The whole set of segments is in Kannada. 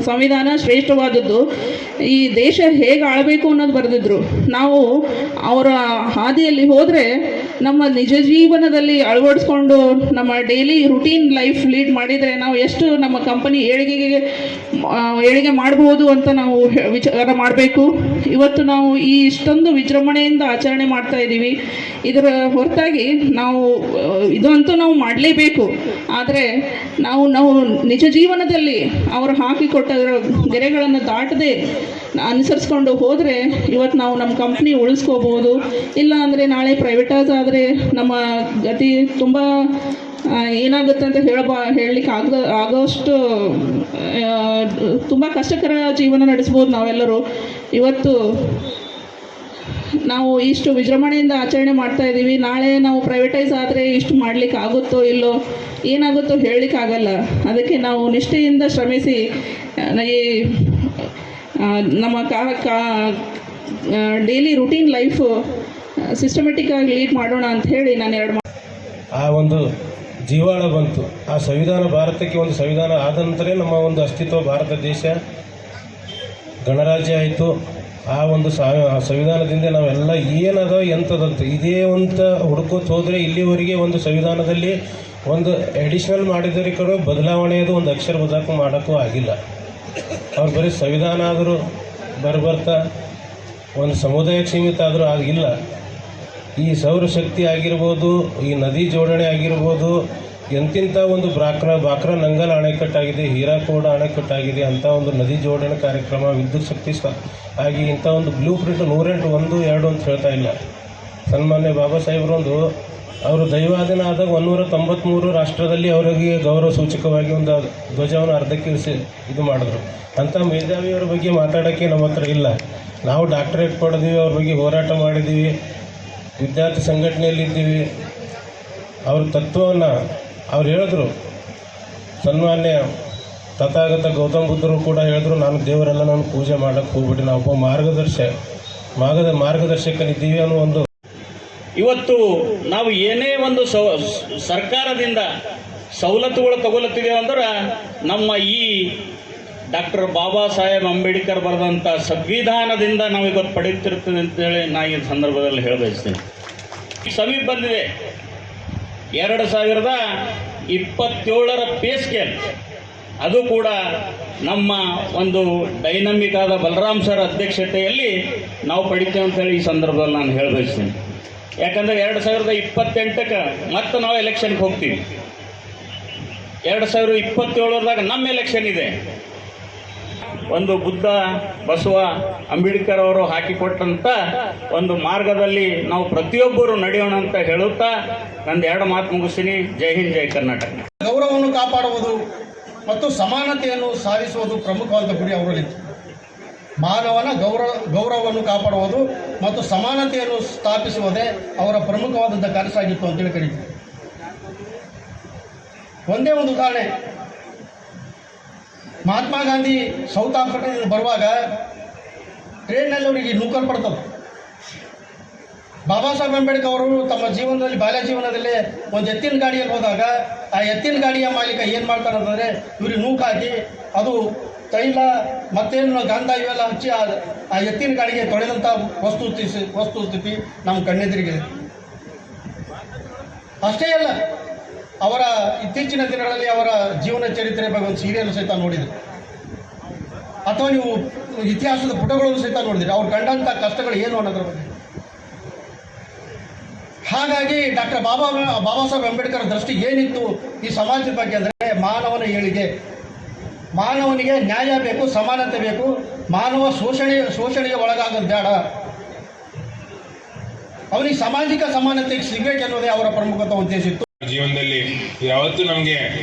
ಸಂವಿಧಾನ ಶ್ರೇಷ್ಠವಾದದ್ದು, ಈ ದೇಶ ಹೇಗೆ ಆಳಬೇಕು ಅನ್ನೋದು ಬರೆದಿದ್ರು. ನಾವು ಅವರ ಹಾದಿಯಲ್ಲಿ ಹೋದರೆ ನಮ್ಮ ನಿಜ ಜೀವನದಲ್ಲಿ ಅಳವಡಿಸ್ಕೊಂಡು ನಮ್ಮ ಡೈಲಿ ರುಟೀನ್ ಲೈಫ್ ಲೀಡ್ ಮಾಡಿದರೆ ನಾವು ಎಷ್ಟು ನಮ್ಮ ಕಂಪನಿ ಏಳಿಗೆ ಮಾಡಬಹುದು ಅಂತ ನಾವು ವಿಚಾರ ಮಾಡಬೇಕು. ಇವತ್ತು ನಾವು ಈ ಇಷ್ಟೊಂದು ವಿಜೃಂಭಣೆಯಿಂದ ಆಚರಣೆ ಮಾಡ್ತಾ ಇದ್ದೀವಿ. ಇದರ ಹೊರತಾಗಿ ನಾವು ಇದಂತೂ ನಾವು ಮಾಡಲೇಬೇಕು. ಆದರೆ ನಾವು ನಿಜ ಜೀವನದಲ್ಲಿ ಅವರು ಹಾಕಿಕೊಟ್ಟ ಗೆರೆಗಳನ್ನು ದಾಟದೆ ಅನುಸರಿಸ್ಕೊಂಡು ಹೋದರೆ ಇವತ್ತು ನಾವು ನಮ್ಮ ಕಂಪ್ನಿ ಉಳಿಸ್ಕೋಬೋದು. ಇಲ್ಲ ಅಂದರೆ ನಾಳೆ ಪ್ರೈವೇಟೈಸ್ ಆದರೆ ನಮ್ಮ ಗತಿ ತುಂಬ ಏನಾಗುತ್ತೆ ಅಂತ ಹೇಳಲಿಕ್ಕೆ ಆಗೋಷ್ಟು ತುಂಬ ಕಷ್ಟಕರ ಜೀವನ ನಡೆಸ್ಬೋದು ನಾವೆಲ್ಲರೂ. ಇವತ್ತು ನಾವು ಇಷ್ಟು ವಿಜೃಂಭಣೆಯಿಂದ ಆಚರಣೆ ಮಾಡ್ತಾ ಇದ್ದೀವಿ. ನಾಳೆ ನಾವು ಪ್ರೈವೇಟೈಸ್ ಆದರೆ ಇಷ್ಟು ಮಾಡಲಿಕ್ಕೆ ಆಗುತ್ತೋ ಇಲ್ಲೋ, ಏನಾಗುತ್ತೋ ಹೇಳಲಿಕ್ಕಾಗಲ್ಲ. ಅದಕ್ಕೆ ನಾವು ನಿಷ್ಠೆಯಿಂದ ಶ್ರಮಿಸಿ ಈ ನಮ್ಮ ಡೈಲಿ ರುಟೀನ್ ಲೈಫು ಸಿಸ್ಟಮೆಟಿಕ್ ಆಗಿ ಲೀಡ್ ಮಾಡೋಣ ಅಂತ ಹೇಳಿ ನಾನು ಆ ಒಂದು ಜೀವಾಳ ಬಂತು. ಆ ಸಂವಿಧಾನ, ಭಾರತಕ್ಕೆ ಒಂದು ಸಂವಿಧಾನ ಆದ ನಂತರ ನಮ್ಮ ಒಂದು ಅಸ್ತಿತ್ವ, ಭಾರತ ದೇಶ ಗಣರಾಜ್ಯ ಆಯಿತು. ಆ ಒಂದು ಸಂವಿಧಾನದಿಂದ ನಾವೆಲ್ಲ ಏನದ ಎಂಥದಂತ ಇದೇ ಅಂತ ಹುಡ್ಕೋತ ಹೋದರೆ ಇಲ್ಲಿವರೆಗೆ ಒಂದು ಸಂವಿಧಾನದಲ್ಲಿ ಒಂದು ಎಡಿಷ್ನಲ್ ಮಾಡಿದರೆ ಕಡೆ ಬದಲಾವಣೆಯದು ಒಂದು ಅಕ್ಷರ ಬದಲಾವಣೆ ಮಾಡೋಕ್ಕೂ ಆಗಿಲ್ಲ. ಅವ್ರು ಬರೀ ಸಂವಿಧಾನ ಆದರೂ ಬರ್ತಾ ಒಂದು ಸಮುದಾಯಕ್ಕೆ ಸೀಮಿತ ಆದರೂ ಆಗಿಲ್ಲ. ಈ ಸೌರಶಕ್ತಿ ಆಗಿರ್ಬೋದು, ಈ ನದಿ ಜೋಡಣೆ ಆಗಿರ್ಬೋದು, ಎಂತಿಂಥ ಒಂದು ಬಾಕ್ರ ನಂಗಲ್ ಅಣೆಕಟ್ಟಾಗಿದೆ, ಹೀರಾಕೋಡ್ ಅಣೆಕಟ್ಟಾಗಿದೆ, ಅಂಥ ಒಂದು ನದಿ ಜೋಡಣೆ ಕಾರ್ಯಕ್ರಮ, ವಿದ್ಯುತ್ ಶಕ್ತಿ ಆಗಿ ಇಂಥ ಒಂದು ಬ್ಲೂ ಪ್ರಿಂಟ್ 100 1 2 ಅಂತ ಹೇಳ್ತಾ ಇಲ್ಲ. ಸನ್ಮಾನ್ಯ ಬಾಬಾ ಸಾಹೇಬ್ರೊಂದು ಅವರು ದೈವಾಧೀನ ಆದಾಗ 193 ರಾಷ್ಟ್ರದಲ್ಲಿ ಅವರಿಗೆ ಗೌರವ ಸೂಚಕವಾಗಿ ಒಂದು ಧ್ವಜವನ್ನು ಅರ್ಧಕ್ಕೆ ಇದು ಮಾಡಿದ್ರು. ಅಂಥ ಮೇಧಾವಿಯವರ ಬಗ್ಗೆ ಮಾತಾಡೋಕ್ಕೆ ನಮ್ಮ ಹತ್ರ ಇಲ್ಲ. ನಾವು ಡಾಕ್ಟರೇಟ್ ಪಡೆದೀವಿ, ಅವ್ರ ಬಗ್ಗೆ ಹೋರಾಟ ಮಾಡಿದ್ದೀವಿ, ವಿದ್ಯಾರ್ಥಿ ಸಂಘಟನೆಯಲ್ಲಿದ್ದೀವಿ. ಅವ್ರ ತತ್ವವನ್ನು ಅವ್ರು ಹೇಳಿದ್ರು. ಸನ್ಮಾನ್ಯ ತಥಾಗತ ಗೌತಮ್ ಬುದ್ಧರು ಕೂಡ ಹೇಳಿದ್ರು, ನಾನು ದೇವರೆಲ್ಲ ನಾನು ಪೂಜೆ ಮಾಡೋಕ್ಕೆ ಹೋಗ್ಬಿಟ್ಟು ನಾವು ಒಬ್ಬ ಮಾರ್ಗದರ್ಶಕನಿದ್ದೀವಿ ಅನ್ನೋ ಒಂದು. ಇವತ್ತು ನಾವು ಏನೇ ಒಂದು ಸರ್ಕಾರದಿಂದ ಸವಲತ್ತುಗಳು ತಗೊಳ್ಳುತ್ತಿದ್ದೇವೆ ಅಂದ್ರೆ ನಮ್ಮ ಈ ಡಾಕ್ಟರ್ ಬಾಬಾ ಸಾಹೇಬ್ ಅಂಬೇಡ್ಕರ್ ಬರೆದಂಥ ಸಂವಿಧಾನದಿಂದ ನಾವು ಇವತ್ತು ಪಡೆಯುತ್ತಿರ್ತೇವೆ ಅಂತೇಳಿ ನಾನು ಈ ಸಂದರ್ಭದಲ್ಲಿ ಹೇಳಬಯಸ್ತೇನೆ. ಸಮೀಪ ಬಂದಿದೆ 2027 ಪೇ ಸ್ಕೇಲ್. ಅದು ಕೂಡ ನಮ್ಮ ಒಂದು ಡೈನಮಿಕ್ ಆದ ಬಲರಾಮ್ ಸರ್ ಅಧ್ಯಕ್ಷತೆಯಲ್ಲಿ ನಾವು ಪಡಿತೇವೆ ಅಂತೇಳಿ ಈ ಸಂದರ್ಭದಲ್ಲಿ ನಾನು ಹೇಳಬಯಸ್ತೇನೆ. ಯಾಕಂದರೆ 2028ಕ್ಕೆ ಮತ್ತೆ ನಾವು ಎಲೆಕ್ಷನ್ಗೆ ಹೋಗ್ತೀವಿ. 2027ದಾಗ ನಮ್ಮ ಎಲೆಕ್ಷನ್ ಇದೆ. ಒಂದು ಬುದ್ಧ, ಬಸವ, ಅಂಬೇಡ್ಕರ್ ಅವರು ಹಾಕಿಕೊಟ್ಟಂಥ ಒಂದು ಮಾರ್ಗದಲ್ಲಿ ನಾವು ಪ್ರತಿಯೊಬ್ಬರು ನಡೆಯೋಣ ಅಂತ ಹೇಳುತ್ತಾ ನಂದು 2 ಮಾತು ಮುಗಿಸ್ತೀನಿ. ಜೈ ಹಿಂದ್, ಜೈ ಕರ್ನಾಟಕ. ಗೌರವವನ್ನು ಕಾಪಾಡುವುದು ಮತ್ತು ಸಮಾನತೆಯನ್ನು ಸಾಧಿಸುವುದು ಪ್ರಮುಖವಾದ ಗುರಿ ಅವರಲ್ಲಿತ್ತು. ಮಾನವನ ಗೌರವವನ್ನು ಕಾಪಾಡುವುದು ಮತ್ತು ಸಮಾನತೆಯನ್ನು ಸ್ಥಾಪಿಸುವುದೇ ಅವರ ಪ್ರಮುಖವಾದಂಥ ಕೆಲಸವಾಗಿತ್ತು ಅಂತೇಳಿ ಕರೀತೀವಿ. ಒಂದೇ ಒಂದು ಉದಾಹರಣೆ, ಮಹಾತ್ಮ ಗಾಂಧಿ ಸೌತ್ ಆಫ್ರಿಕಾದಿಂದ ಬರುವಾಗ ಟ್ರೈನ್ನಲ್ಲಿ ಅವರಿಗೆ ನೂಕಲ್ ಪಡ್ತದೆ. ಬಾಬಾ ಸಾಹೇಬ್ ಅಂಬೇಡ್ಕರ್ ಅವರು ತಮ್ಮ ಜೀವನದಲ್ಲಿ, ಬಾಲ್ಯ ಜೀವನದಲ್ಲೇ ಒಂದು ಎತ್ತಿನ ಗಾಡಿಯಲ್ಲಿ ಹೋದಾಗ ಆ ಎತ್ತಿನ ಗಾಡಿಯ ಮಾಲೀಕ ಏನು ಮಾಡ್ತಾರೆ ಅಂತಂದರೆ ಇವ್ರಿಗೆ ನೂಕು ಹಾಕಿ ಅದು ತೈಲ ಮತ್ತೇನು ಗಂಧ ಇವೆಲ್ಲ ಹಚ್ಚಿ ಆ ಎತ್ತಿನ ಗಾಡಿಗೆ ತೊಳೆದಂಥ ವಸ್ತುಸ್ಥಿತಿ ನಮ್ಮ ಕಣ್ಣೆದುರಿಗೆ. ಅಷ್ಟೇ ಅಲ್ಲ, ಅವರ ಇತ್ತೀಚಿನ ದಿನಗಳಲ್ಲಿ ಅವರ ಜೀವನ ಚರಿತ್ರೆ ಬಗ್ಗೆ ಒಂದು ಸೀರಿಯಲ್ ಸಹಿತ ನೋಡಿದ್ರು, ಅಥವಾ ನೀವು ಇತಿಹಾಸದ ಪುಟಗಳನ್ನು ಸಹಿತ ನೋಡಿದ್ರಿ, ಅವ್ರು ಕಂಡಂಥ ಕಷ್ಟಗಳು ಏನು ಅನ್ನೋದ್ರ ಬಗ್ಗೆ. ಹಾಗಾಗಿ ಡಾಕ್ಟರ್ ಬಾಬಾ ಸಾಹೇಬ್ ಅಂಬೇಡ್ಕರ್ ದೃಷ್ಟಿ ಏನಿತ್ತು ಈ ಸಮಾಜದ ಬಗ್ಗೆ ಅಂದರೆ, ಮಾನವನ ಏಳಿಗೆ, ಮಾನವನಿಗೆ ನ್ಯಾಯ ಬೇಕು, ಸಮಾನತೆ ಬೇಕು, ಮಾನವ ಶೋಷಣೆಗೆ ಒಳಗಾಗೋದು ಬೇಡ, ಅವನಿಗೆ ಸಾಮಾಜಿಕ ಸಮಾನತೆಗೆ ಸಿಗಬೇಕೆನ್ನುವುದೇ ಅವರ ಪ್ರಮುಖ ಉದ್ದೇಶ ಇತ್ತು. ಜೀವನದಲ್ಲಿ ಯಾವತ್ತೂ ನಮಗೆ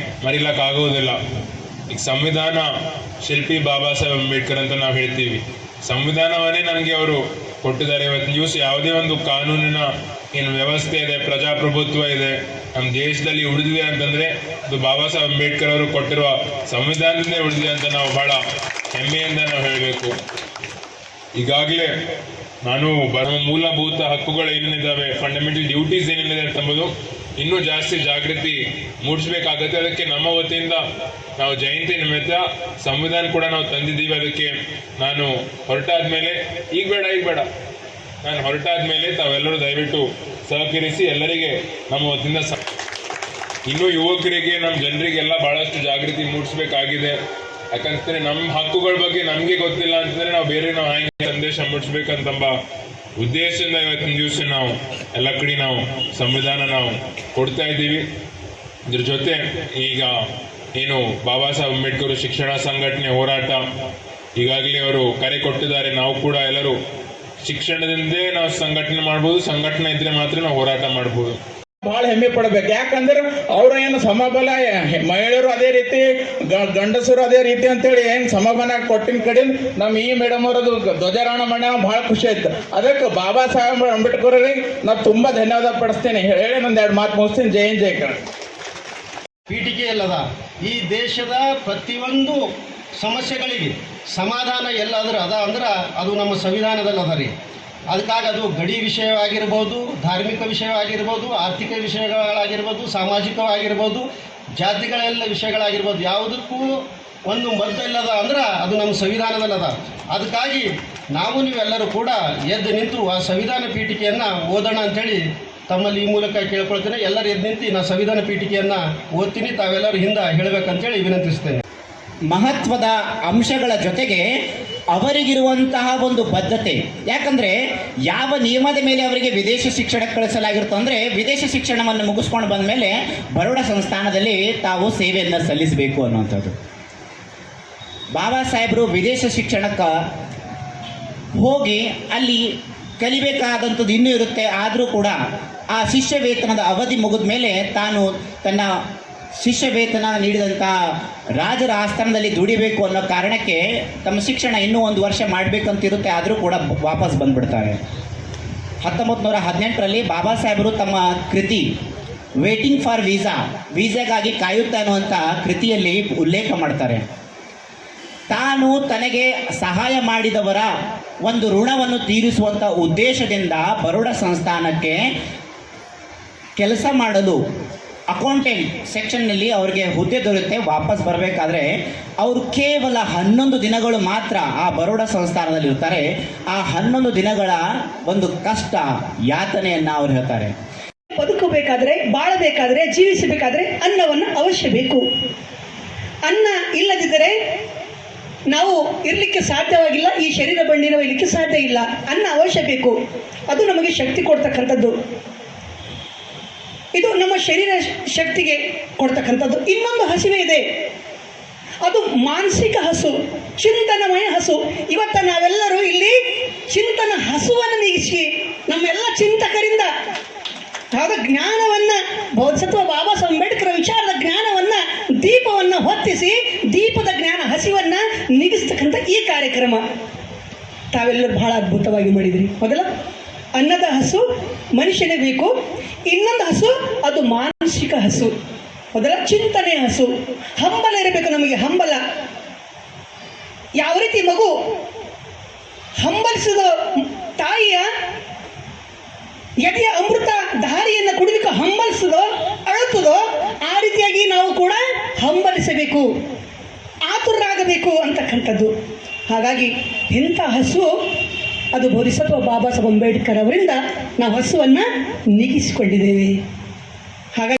ಮರಿಲಕ್ಕಾಗುವುದಿಲ್ಲ. ಈಗ ಸಂವಿಧಾನ ಶಿಲ್ಪಿ ಬಾಬಾ ಸಾಹೇಬ್ ಅಂಬೇಡ್ಕರ್ ಅಂತ ನಾವು ಹೇಳ್ತೀವಿ. ಸಂವಿಧಾನವನ್ನೇ ನನಗೆ ಅವರು ಕೊಟ್ಟಿದ್ದಾರೆ. ಇವತ್ತು ನ್ಯೂಸ್ ಯಾವುದೇ ಒಂದು ಕಾನೂನಿನ ಏನು ವ್ಯವಸ್ಥೆ ಇದೆ, ಪ್ರಜಾಪ್ರಭುತ್ವ ಇದೆ ನಮ್ಮ ದೇಶದಲ್ಲಿ ಉಳಿದಿದೆ ಅಂತಂದರೆ ಅದು ಬಾಬಾ ಸಾಹೇಬ್ ಅಂಬೇಡ್ಕರ್ ಅವರು ಕೊಟ್ಟಿರುವ ಸಂವಿಧಾನದಿಂದ ಉಳಿದಿದೆ ಅಂತ ನಾವು ಬಹಳ ಹೆಮ್ಮೆಯಿಂದ ನಾವು ಹೇಳಬೇಕು. ಈಗಾಗಲೇ ನಾನು ಮೂಲಭೂತ ಹಕ್ಕುಗಳು ಏನೇನಿದ್ದಾವೆ, ಫಂಡಮೆಂಟಲ್ ಡ್ಯೂಟೀಸ್ ಏನೇನಿದೆ ಎಂಬುದು ಇನ್ನೂ ಜಾಸ್ತಿ ಜಾಗೃತಿ ಮೂಡಿಸ್ಬೇಕಾಗತ್ತೆ. ಅದಕ್ಕೆ ನಮ್ಮ ವತಿಯಿಂದ ನಾವು ಜಯಂತಿ ನಿಮಿತ್ತ ಸಂವಿಧಾನ ಕೂಡ ನಾವು ತಂದಿದ್ದೀವಿ. ಅದಕ್ಕೆ ನಾನು ಹೊರಟಾದ್ಮೇಲೆ ಈಗ ಬೇಡ ನಾನು ಹೊರಟಾದ್ಮೇಲೆ ತಾವೆಲ್ಲರೂ ದಯವಿಟ್ಟು ಸಹಕರಿಸಿ ಎಲ್ಲರಿಗೆ ನಮ್ಮ ವತಿಯಿಂದ ಇನ್ನೂ ಯುವಕರಿಗೆ, ನಮ್ಮ ಜನರಿಗೆಲ್ಲ ಬಹಳಷ್ಟು ಜಾಗೃತಿ ಮೂಡಿಸ್ಬೇಕಾಗಿದೆ. ಯಾಕಂತಂದ್ರೆ ನಮ್ಮ ಹಕ್ಕುಗಳ ಬಗ್ಗೆ ನಮಗೆ ಗೊತ್ತಿಲ್ಲ ಅಂತಂದ್ರೆ ನಾವು ಬೇರೆ ನಾವು ಹೆಂಗೆ ಸಂದೇಶ ಮೂಡಿಸ್ಬೇಕಂತಂಬ ಉದ್ದೇಶದಿಂದ ಇವತ್ತಿನ ದಿವಸ ನಾವು ಎಲ್ಲ ಕಡೆ ನಾವು ಸಂವಿಧಾನ ನಾವು ಕೊಡ್ತಾ ಇದ್ದೀವಿ. ಇದ್ರ ಜೊತೆ ಈಗ ಏನು ಬಾಬಾ ಸಾಹೇಬ್ ಅಂಬೇಡ್ಕರ್ ಶಿಕ್ಷಣ ಸಂಘಟನೆ ಹೋರಾಟ ಈಗಾಗಲೇ ಅವರು ಕರೆ ಕೊಟ್ಟಿದ್ದಾರೆ. ನಾವು ಕೂಡ ಎಲ್ಲರೂ ಶಿಕ್ಷಣದಿಂದೇ ನಾವು ಸಂಘಟನೆ ಮಾಡ್ಬೋದು, ಸಂಘಟನೆ ಇದ್ರೆ ಮಾತ್ರ ನಾವು ಹೋರಾಟ ಮಾಡ್ಬೋದು. ಬಹಳ ಹೆಮ್ಮೆ ಪಡ್ಬೇಕು. ಯಾಕಂದ್ರೆ ಅವ್ರ ಏನು ಸಮಬಲ, ಮಹಿಳೆಯರು ಅದೇ ರೀತಿ, ಗಂಡಸರು ಅದೇ ರೀತಿ ಅಂತೇಳಿ ಏನು ಸಮಬಲ ಕೊಟ್ಟಿನ ಕಡೆ ನಮ್ಮ ಈ ಮೇಡಮ್ ಅವರದು ಧ್ವಜಾರೋಹಣ ಮಾಡ್ಯಾವ, ಬಹಳ ಖುಷಿ ಆಯ್ತು. ಅದಕ್ಕೆ ಬಾಬಾ ಸಾಹೇಬ್ ಅಂಬೇಡ್ಕರ್ ಅವರಿಗೆ ನಾವು ತುಂಬಾ ಧನ್ಯವಾದ ಪಡಿಸ್ತೇನೆ. ಹೇಳಿ ಒಂದೆರಡು ಮಾತು ಮುಗಿಸ್ತೀನಿ. ಜೈ ಹಿಂದ್, ಜೈ ಕನ್ನಡ. ಪೀಠಿಕೆ ಎಲ್ಲದ ಈ ದೇಶದ ಪ್ರತಿಯೊಂದು ಸಮಸ್ಯೆಗಳಿಗೆ ಸಮಾಧಾನ ಎಲ್ಲಾದ್ರೂ ಅದ ಅಂದ್ರೆ ಅದು ನಮ್ಮ ಸಂವಿಧಾನದಲ್ಲಿ ಅದ ರೀ. ಅದಕ್ಕಾಗಿ ಅದು ಗಡಿ ವಿಷಯವಾಗಿರ್ಬೋದು, ಧಾರ್ಮಿಕ ವಿಷಯವಾಗಿರ್ಬೋದು, ಆರ್ಥಿಕ ವಿಷಯಗಳಾಗಿರ್ಬೋದು, ಸಾಮಾಜಿಕವಾಗಿರ್ಬೋದು, ಜಾತಿಗಳೆಲ್ಲ ವಿಷಯಗಳಾಗಿರ್ಬೋದು, ಯಾವುದಕ್ಕೂ ಒಂದು ಮದ್ದು ಇಲ್ಲದ ಅಂದ್ರೆ ಅದು ನಮ್ಮ ಸಂವಿಧಾನದಲ್ಲದ. ಅದಕ್ಕಾಗಿ ನಾವು ನೀವೆಲ್ಲರೂ ಕೂಡ ಎದ್ದು ನಿಂತು ಆ ಸಂವಿಧಾನ ಪೀಠಿಕೆಯನ್ನು ಓದೋಣ ಅಂಥೇಳಿ ತಮ್ಮಲ್ಲಿ ಈ ಮೂಲಕ ಕೇಳ್ಕೊಳ್ತೇನೆ. ಎಲ್ಲರೂ ಎದ್ದು ನಿಂತು ನಾನು ಸಂವಿಧಾನ ಪೀಠಿಕೆಯನ್ನು ಓದ್ತೀನಿ, ತಾವೆಲ್ಲರೂ ಹಿಂದೆ ಹೇಳಬೇಕಂತೇಳಿ ವಿನಂತಿಸ್ತೇನೆ. ಮಹತ್ವದ ಅಂಶಗಳ ಜೊತೆಗೆ ಅವರಿಗಿರುವಂತಹ ಒಂದು ಬದ್ಧತೆ. ಯಾಕಂದರೆ ಯಾವ ನಿಯಮದ ಮೇಲೆ ಅವರಿಗೆ ವಿದೇಶ ಶಿಕ್ಷಣಕ್ಕೆ ಕಳಿಸಲಾಗಿರುತ್ತೋ ಅಂದರೆ ವಿದೇಶ ಶಿಕ್ಷಣವನ್ನು ಮುಗಿಸ್ಕೊಂಡು ಬಂದ ಮೇಲೆ ಬರೋಡ ಸಂಸ್ಥಾನದಲ್ಲಿ ತಾವು ಸೇವೆಯನ್ನು ಸಲ್ಲಿಸಬೇಕು ಅನ್ನುವಂಥದ್ದು. ಬಾಬಾ ಸಾಹೇಬರು ವಿದೇಶ ಶಿಕ್ಷಣಕ್ಕೆ ಹೋಗಿ ಅಲ್ಲಿ ಕಲಿಬೇಕಾದಂಥದ್ದು ಇನ್ನೂ ಇರುತ್ತೆ. ಆದರೂ ಕೂಡ ಆ ಶಿಷ್ಯ ವೇತನದ ಅವಧಿ ಮುಗಿದ ಮೇಲೆ ತಾನು ತನ್ನ ಶಿಷ್ಯ ವೇತನ ನೀಡಿದಂಥ ರಾಜರ ಆಸ್ಥಾನದಲ್ಲಿ ದುಡಿಬೇಕು ಅನ್ನೋ ಕಾರಣಕ್ಕೆ ತಮ್ಮ ಶಿಕ್ಷಣ ಇನ್ನೂ 1 ವರ್ಷ ಮಾಡಬೇಕಂತಿರುತ್ತೆ. ಆದರೂ ಕೂಡ ವಾಪಸ್ ಬಂದುಬಿಡ್ತಾರೆ. 1918ರಲ್ಲಿ ಬಾಬಾ ಸಾಹೇಬರು ತಮ್ಮ ಕೃತಿ ವೇಟಿಂಗ್ ಫಾರ್ ವೀಸಾಗಾಗಿ ಕಾಯುತ್ತಾ ಅನ್ನುವಂಥ ಕೃತಿಯಲ್ಲಿ ಉಲ್ಲೇಖ ಮಾಡ್ತಾರೆ. ತಾನು ತನಗೆ ಸಹಾಯ ಮಾಡಿದವರ ಒಂದು ಋಣವನ್ನು ತೀರಿಸುವಂಥ ಉದ್ದೇಶದಿಂದ ಬರೋಡ ಸಂಸ್ಥಾನಕ್ಕೆ ಕೆಲಸ ಮಾಡಲು ಅಕೌಂಟೆಂಟ್ ಸೆಕ್ಷನ್ನಲ್ಲಿ ಅವ್ರಿಗೆ ಹುದ್ದೆ ದೊರೆಯುತ್ತೆ. ವಾಪಸ್ ಬರಬೇಕಾದ್ರೆ ಅವರು ಕೇವಲ 11 ದಿನಗಳು ಮಾತ್ರ ಆ ಬರೋಡ ಸಂಸ್ಥಾನದಲ್ಲಿ ಇರ್ತಾರೆ. ಆ 11 ದಿನಗಳ ಒಂದು ಕಷ್ಟ ಯಾತನೆಯನ್ನು ಅವ್ರು ಹೇಳ್ತಾರೆ. ಬದುಕಬೇಕಾದ್ರೆ, ಬಾಳಬೇಕಾದ್ರೆ, ಜೀವಿಸಬೇಕಾದ್ರೆ ಅನ್ನವನ್ನು ಅವಶ್ಯ ಬೇಕು. ಅನ್ನ ಇಲ್ಲದಿದ್ದರೆ ನಾವು ಇರಲಿಕ್ಕೆ ಸಾಧ್ಯವಾಗಿಲ್ಲ. ಈ ಶರೀರ ಬಂಡಿನ ಇರಲಿಕ್ಕೆ ಸಾಧ್ಯ ಇಲ್ಲ. ಅನ್ನ ಅವಶ್ಯ ಬೇಕು. ಅದು ನಮಗೆ ಶಕ್ತಿ ಕೊಡ್ತಕ್ಕಂಥದ್ದು. ಇದು ನಮ್ಮ ಶರೀರ ಶಕ್ತಿಗೆ ಕೊಡ್ತಕ್ಕಂಥದ್ದು. ಇನ್ನೊಂದು ಹಸಿವೆ ಇದೆ, ಅದು ಮಾನಸಿಕ ಹಸು, ಚಿಂತನಮಯ ಹಸು. ಇವತ್ತು ನಾವೆಲ್ಲರೂ ಇಲ್ಲಿ ಚಿಂತನ ಹಸುವನ್ನು ನೀಗಿಸಿ ನಮ್ಮೆಲ್ಲ ಚಿಂತಕರಿಂದ ಯಾವುದೋ ಜ್ಞಾನವನ್ನು, ಬೋಧಿಸತ್ವ ಬಾಬಾ ಸಾಹೇಬ್ ಅಂಬೇಡ್ಕರ್ ವಿಚಾರದ ಜ್ಞಾನವನ್ನು, ದೀಪವನ್ನು ಹೊತ್ತಿಸಿ ದೀಪದ ಜ್ಞಾನ ಹಸಿವನ್ನು ನೀಗಿಸ್ತಕ್ಕಂಥ ಈ ಕಾರ್ಯಕ್ರಮ ತಾವೆಲ್ಲರೂ ಬಹಳ ಅದ್ಭುತವಾಗಿ ಮಾಡಿದ್ರಿ. ಮೊದಲ ಅನ್ನದ ಹಸು ಮನುಷ್ಯನೇ ಬೇಕು. ಇನ್ನೊಂದು ಹಸು ಅದು ಮಾನಸಿಕ ಹಸು. ಮೊದಲ ಚಿಂತನೆಯ ಹಸು. ಹಂಬಲ ಇರಬೇಕು ನಮಗೆ, ಹಂಬಲ. ಯಾವ ರೀತಿ ಮಗು ಹಂಬಲಿಸಿದ ತಾಯಿಯ ಎದೆಯ ಅಮೃತ ಧಾರಿಯನ್ನು ಕುಡಿಲಿಕ್ಕೆ ಹಂಬಲಿಸದೋ ಅಳುತ್ತದೋ ಆ ರೀತಿಯಾಗಿ ನಾವು ಕೂಡ ಹಂಬಲಿಸಬೇಕು, ಆತುರರಾಗಬೇಕು ಅಂತಕ್ಕಂಥದ್ದು. ಹಾಗಾಗಿ ಇಂಥ ಹಸು ಅದು ಬೋಧಿಸತ್ವ ಬಾಬಾ ಸಾಹೇಬ್ ಅಂಬೇಡ್ಕರ್ ಅವರಿಂದ ನಾವು ಹಸುವನ್ನು ನೀಗಿಸಿಕೊಂಡಿದ್ದೇವೆ. ಹಾಗಾಗಿ